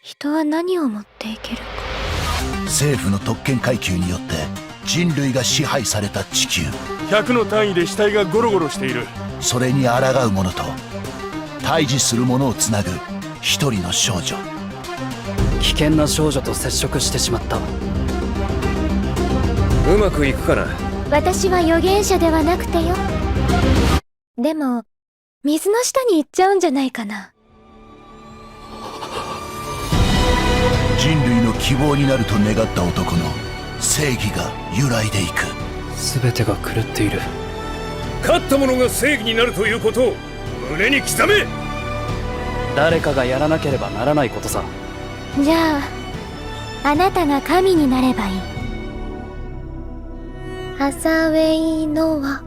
人は何を持っていけるか。政府の特権階級によって人類が支配された地球。100の単位で死体がゴロゴロしている。それに抗う者と対峙する者をつなぐ一人の少女。危険な少女と接触してしまった。うまくいくかな。私は預言者ではなくてよ。でも水の下に行っちゃうんじゃないかな。人類の希望になると願った男の正義が揺らいでいく。全てが狂っている。勝った者が正義になるということを胸に刻め。誰かがやらなければならないことさ。じゃああなたが神になればいい。ハサウェイ・ノア。